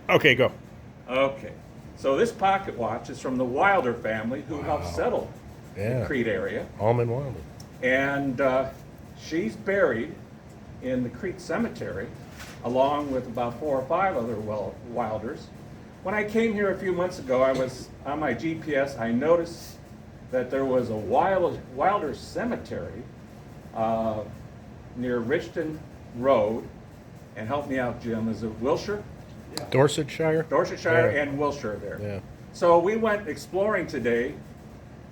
Okay, go. Okay. So this pocket watch is from the Wilder family who helped settle the Crete area. Almond Wilder. And she's buried in the Crete cemetery along with about 4 or 5 other Wilders. When I came here a few months ago, I was on my GPS, I noticed that there was a Wilder cemetery near Richton Road. And help me out, Jim, is it Wilshire? Dorsetshire? Dorsetshire Yeah. and Wilshire there. Yeah. So we went exploring today.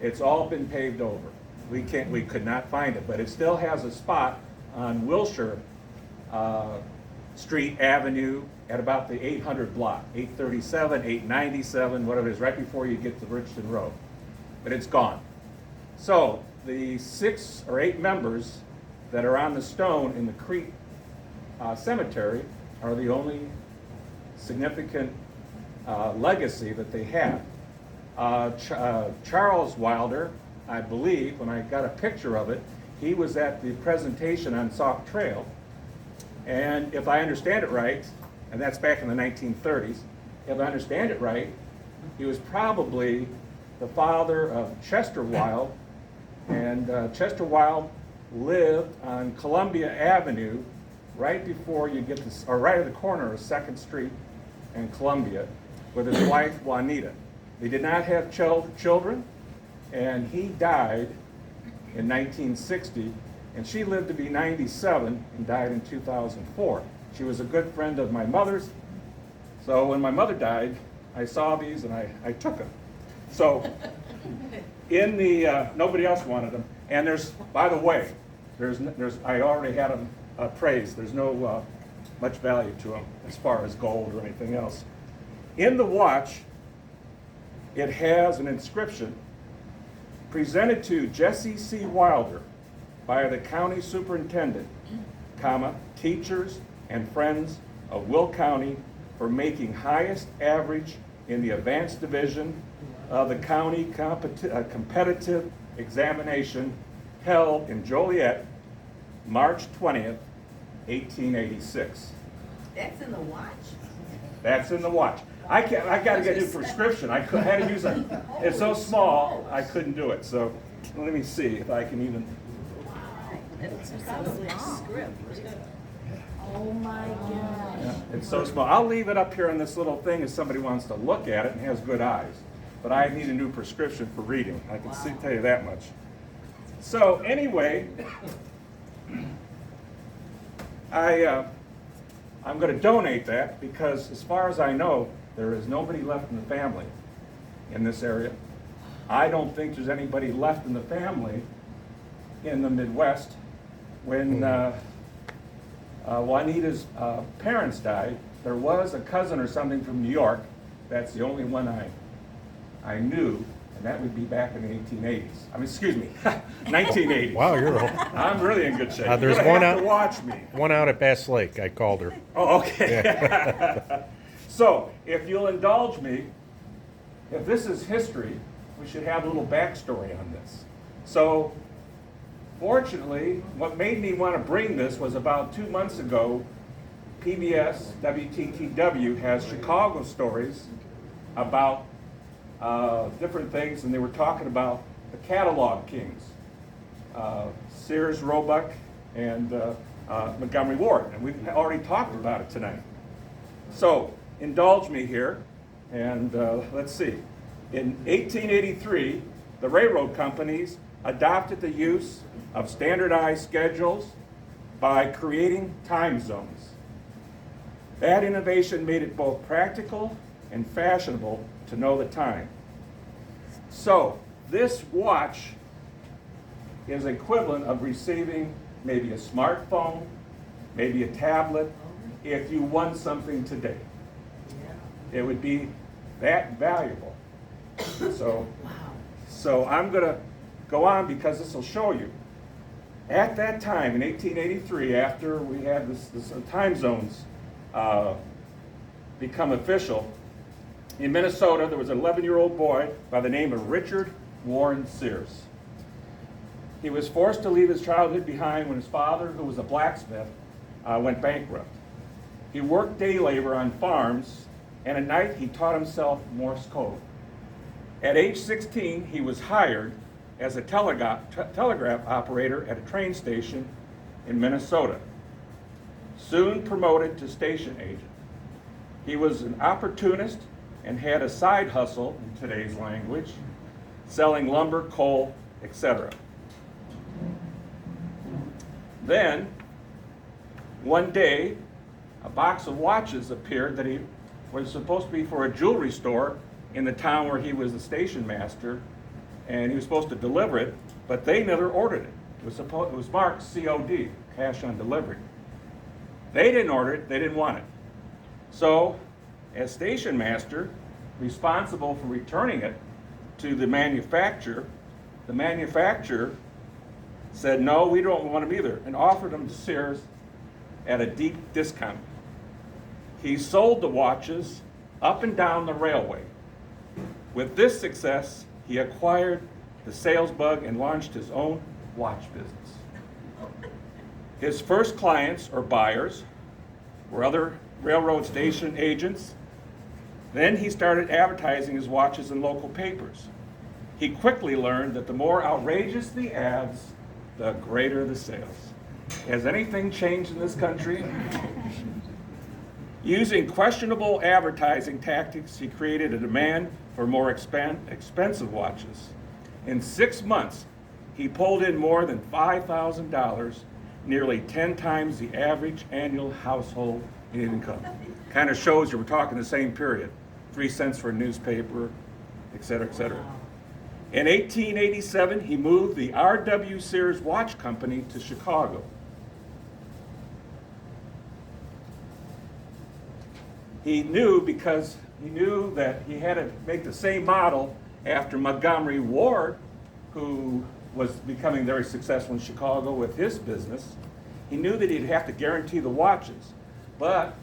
It's all been paved over. We could not find it, but it still has a spot on Wilshire Street Avenue at about the 800 block, 837, 897, whatever it is, right before you get to Richton Road. But it's gone. So the 6 or 8 members that are on the stone in the Crete cemetery are the only significant legacy that they have. Charles Wilder, I believe, when I got a picture of it, he was at the presentation on Sauk Trail. And if I understand it right, and that's back in the 1930s, if I understand it right, he was probably the father of Chester Wild. And Chester Wild lived on Columbia Avenue right before you get to, or right at the corner of 2nd Street and Columbia with his wife Juanita. They did not have children, and he died in 1960, and she lived to be 97 and died in 2004. She was a good friend of my mother's, so when my mother died, I saw these and I took them. So in the, nobody else wanted them, and there's, by the way, I already had them appraised. There's no much value to them as far as gold or anything else. In the watch, it has an inscription presented to Jesse C. Wilder by the county superintendent, comma, teachers and friends of Will County for making highest average in the advanced division of the county competitive examination held in Joliet, March 20th, 1886. That's in the watch? That's in the watch. I got to get a new prescription. I had to use a, it's so small, I couldn't do it. So let me see if I can even. It's probably a script. Oh my gosh. Yeah, it's so small. I'll leave it up here in this little thing if somebody wants to look at it and has good eyes. But I need a new prescription for reading. I can tell you that much. So anyway, I'm going to donate that because as far as I know, there is nobody left in the family in this area. I don't think there's anybody left in the family in the Midwest. When Juanita's parents died, there was a cousin or something from New York. That's the only one I knew, and that would be back in the 1880s. I mean, excuse me, 1980s. Wow, you're old. I'm really in good shape. There's You're one gonna have out. to watch me. One out at Bass Lake. I called her. Oh, okay. So, if you'll indulge me, if this is history, we should have a little backstory on this. So, fortunately, what made me want to bring this was about 2 months ago, PBS, WTTW has Chicago stories about different things, and they were talking about the catalog kings, Sears, Roebuck, and Montgomery Ward, and we've already talked about it tonight. So, indulge me here, and let's see. In 1883, the railroad companies adopted the use of standardized schedules by creating time zones. That innovation made it both practical and fashionable to know the time. So, this watch is equivalent of receiving maybe a smartphone, maybe a tablet, if you won something today. It would be that valuable. So I'm going to go on because this will show you. At that time, in 1883, after we had this time zones become official, in Minnesota, there was an 11-year-old boy by the name of Richard Warren Sears. He was forced to leave his childhood behind when his father, who was a blacksmith, went bankrupt. He worked day labor on farms and at night he taught himself Morse code. At age 16, he was hired as a telegraph operator at a train station in Minnesota. Soon promoted to station agent. He was an opportunist and had a side hustle, in today's language, selling lumber, coal, etc. Then, one day, a box of watches appeared that he was supposed to be for a jewelry store in the town where he was the station master, and he was supposed to deliver it, but they never ordered it. It was marked COD, cash on delivery. They didn't order it, they didn't want it. So, as station master, responsible for returning it to the manufacturer said, no, we don't want them either, and offered them to Sears at a deep discount. He sold the watches up and down the railway. With this success, he acquired the sales bug and launched his own watch business. His first clients or buyers were other railroad station agents. Then he started advertising his watches in local papers. He quickly learned that the more outrageous the ads, the greater the sales. Has anything changed in this country? Using questionable advertising tactics, he created a demand for more expensive watches. In 6 months, he pulled in more than $5,000, nearly 10 times the average annual household income. Kind of shows you we're talking the same period. 3 cents for a newspaper, et cetera, et cetera. In 1887, he moved the R.W. Sears Watch Company to Chicago. He knew that he had to make the same model after Montgomery Ward, who was becoming very successful in Chicago with his business. He knew that he'd have to guarantee the watches, but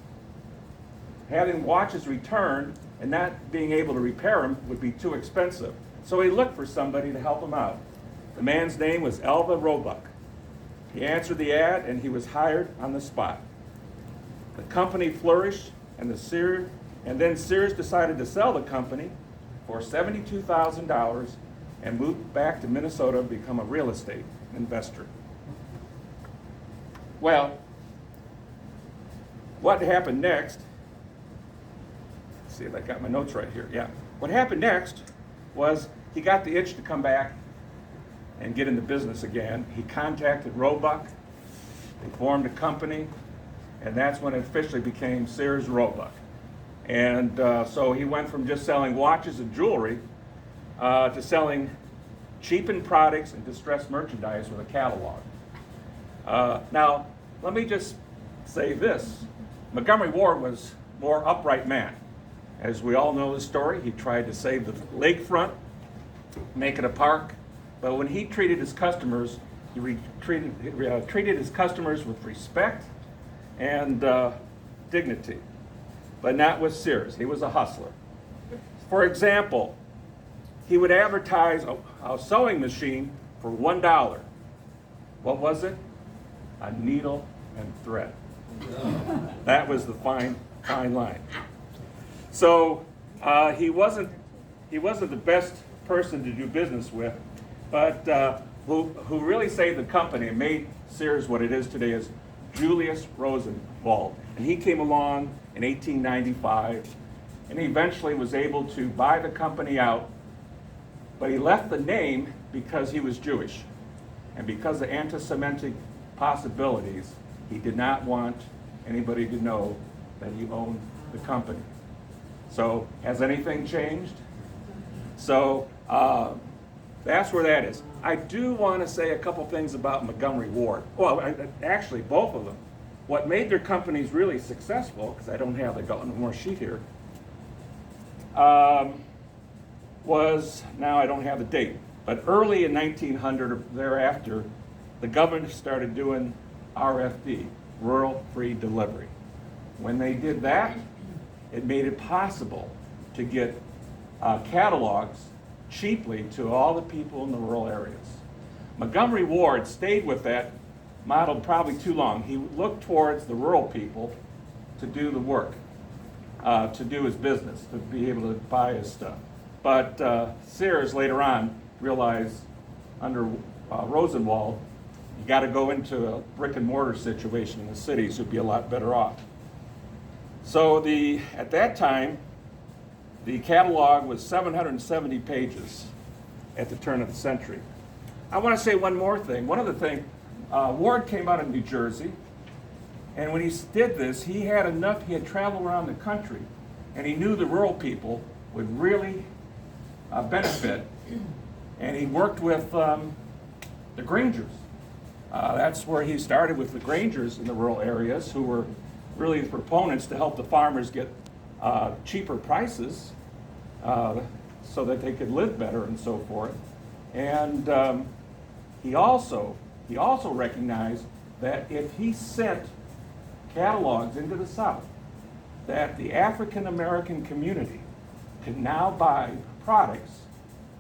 having watches returned and not being able to repair them would be too expensive. So he looked for somebody to help him out. The man's name was Elva Roebuck. He answered the ad and he was hired on the spot. The company flourished, and then Sears decided to sell the company for $72,000 and moved back to Minnesota to become a real estate investor. Well, what happened next? Let's see if I got my notes right here. Yeah. What happened next was he got the itch to come back and get into business again. He contacted Roebuck, they formed a company, and that's when it officially became Sears Roebuck. And so he went from just selling watches and jewelry to selling cheapened products and distressed merchandise with a catalog. Now, let me just say this. Montgomery Ward was a more upright man. As we all know the story, he tried to save the lakefront, make it a park, but when he treated his customers, he treated his customers with respect and dignity, but not with Sears. He was a hustler. For example, he would advertise a sewing machine for $1. What was it? A needle and thread. That was the fine line. So he wasn't the best person to do business with, but who really saved the company and made Sears what it is today is Julius Rosenwald. And he came along in 1895, and he eventually was able to buy the company out, but he left the name because he was Jewish. And because of anti-Semitic possibilities, he did not want anybody to know that he owned the company. So, has anything changed? So, that's where that is. I do want to say a couple things about Montgomery Ward. Well, actually, both of them. What made their companies really successful, because I don't have one more sheet here, was, now I don't have the date, but early in 1900 or thereafter, the government started doing RFD, Rural Free Delivery. When they did that, it made it possible to get catalogs cheaply to all the people in the rural areas. Montgomery Ward stayed with that model probably too long. He looked towards the rural people to do the work. to do his business, to be able to buy his stuff. But Sears later on realized under Rosenwald, you got to go into a brick and mortar situation in the cities, you'd be a lot better off. So at that time, the catalog was 770 pages at the turn of the century. I want to say one more thing. One other thing, Ward came out of New Jersey, and when he did this, he had traveled around the country, and he knew the rural people would really benefit, and he worked with the Grangers. That's where he started, with the Grangers in the rural areas, who were really the proponents to help the farmers get cheaper prices so that they could live better and so forth. And he also recognized that if he sent catalogs into the South, that the African American community could now buy products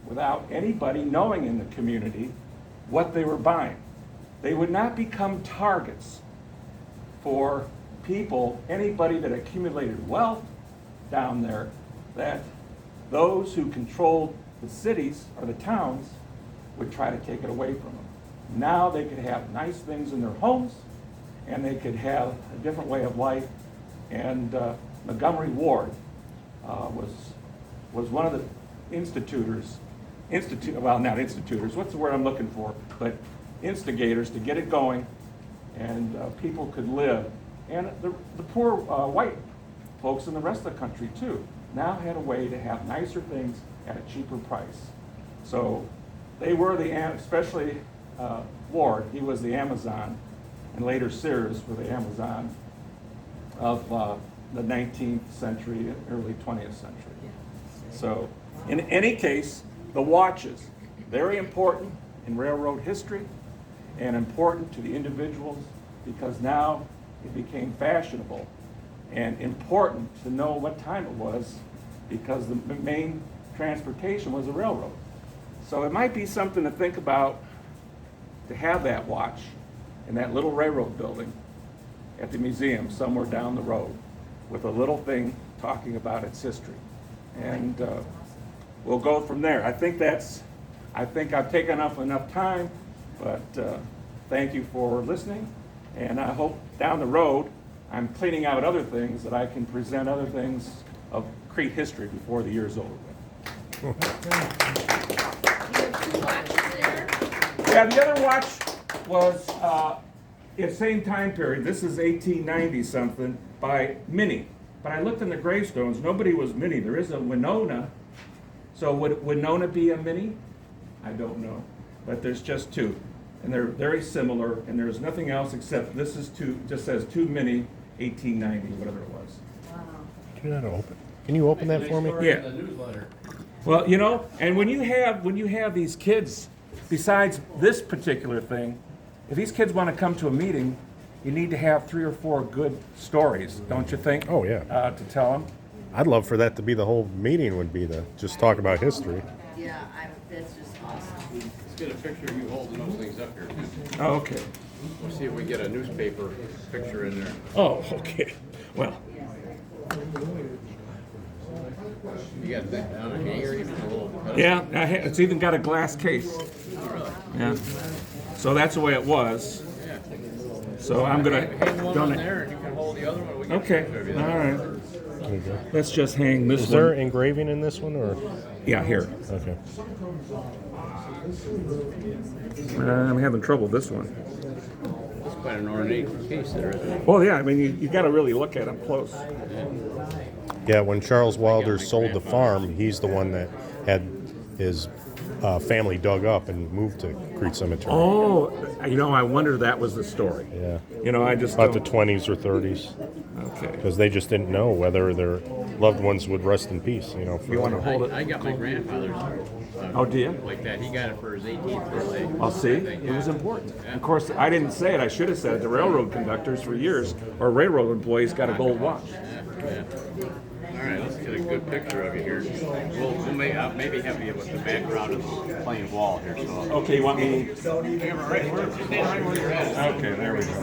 without anybody knowing in the community what they were buying. They would not become targets for people, anybody that accumulated wealth down there, that those who controlled the cities or the towns would try to take it away from them. Now they could have nice things in their homes, and they could have a different way of life. And Montgomery Ward was one of the not institutors, what's the word I'm looking for, but instigators to get it going, and people could live. And the poor white folks in the rest of the country too now had a way to have nicer things at a cheaper price. So they were especially Ward, he was the Amazon, and later Sears were the Amazon of the 19th century, early 20th century. So in any case, the watches, very important in railroad history and important to the individuals, because now it became fashionable and important to know what time it was, because the main transportation was the railroad. So it might be something to think about, to have that watch in that little railroad building at the museum somewhere down the road, with a little thing talking about its history. And we'll go from there. I think I've taken up enough time, but thank you for listening. And I hope down the road, I'm cleaning out other things that I can present other things of Crete history before the year's over with. You have 2 watches there? Yeah, the other watch was at the same time period. This is 1890 something by Minnie. But I looked in the gravestones, nobody was Minnie. There is a Winona. So would Winona be a Minnie? I don't know. But there's just 2. And they're very similar, and there's nothing else except this is just says 2 Minnie, 1890, whatever it was. Wow. Do you know how to open? Can you open that for me? Yeah. Well, you know, and when you have these kids, besides this particular thing, if these kids want to come to a meeting, you need to have 3 or 4 good stories, don't you think? Oh, yeah. To tell them. I'd love for that to be the whole meeting, would be to just talk about history. Yeah, that's just awesome. Let's get a picture of you holding those things up here, too. Oh, okay. We'll see if we get a newspaper picture in there. Oh, okay. Well, You got that down a hanger, even a little. yeah, it's even got a glass case. Oh, really? Yeah. So that's the way it was. Yeah. So I'm gonna Hang one on donate. there, and you can hold the other one. We can Okay. picture of you All there. right. Let's just hang this Is there one. engraving in this one, or? Yeah, here. Okay. I'm having trouble with this one. It's quite an ornate case there, isn't it? Well, yeah, I mean, you got to really look at them close. Yeah, when Charles Wilder sold the farm, he's the one that had his family dug up and moved to Crete Cemetery. Oh, you know, I wonder if that was the story. Yeah. You know, I just About the don't- 20s or 30s, Okay. because they just didn't know whether their loved ones would rest in peace. You know. You want to hold it? I got my grandfather's. Oh, do you? Like that. He got it for his 18th birthday. I'll see. I think, It was yeah. important. Yeah. Of course, I didn't say it. I should have said it. The railroad conductors for years, or railroad employees, got a gold watch. Yeah. All right, let's get a good picture of you here. We'll maybe have you with the background of the plain wall here. So. Okay, you want me? Stand right where you're at. Okay, there we go.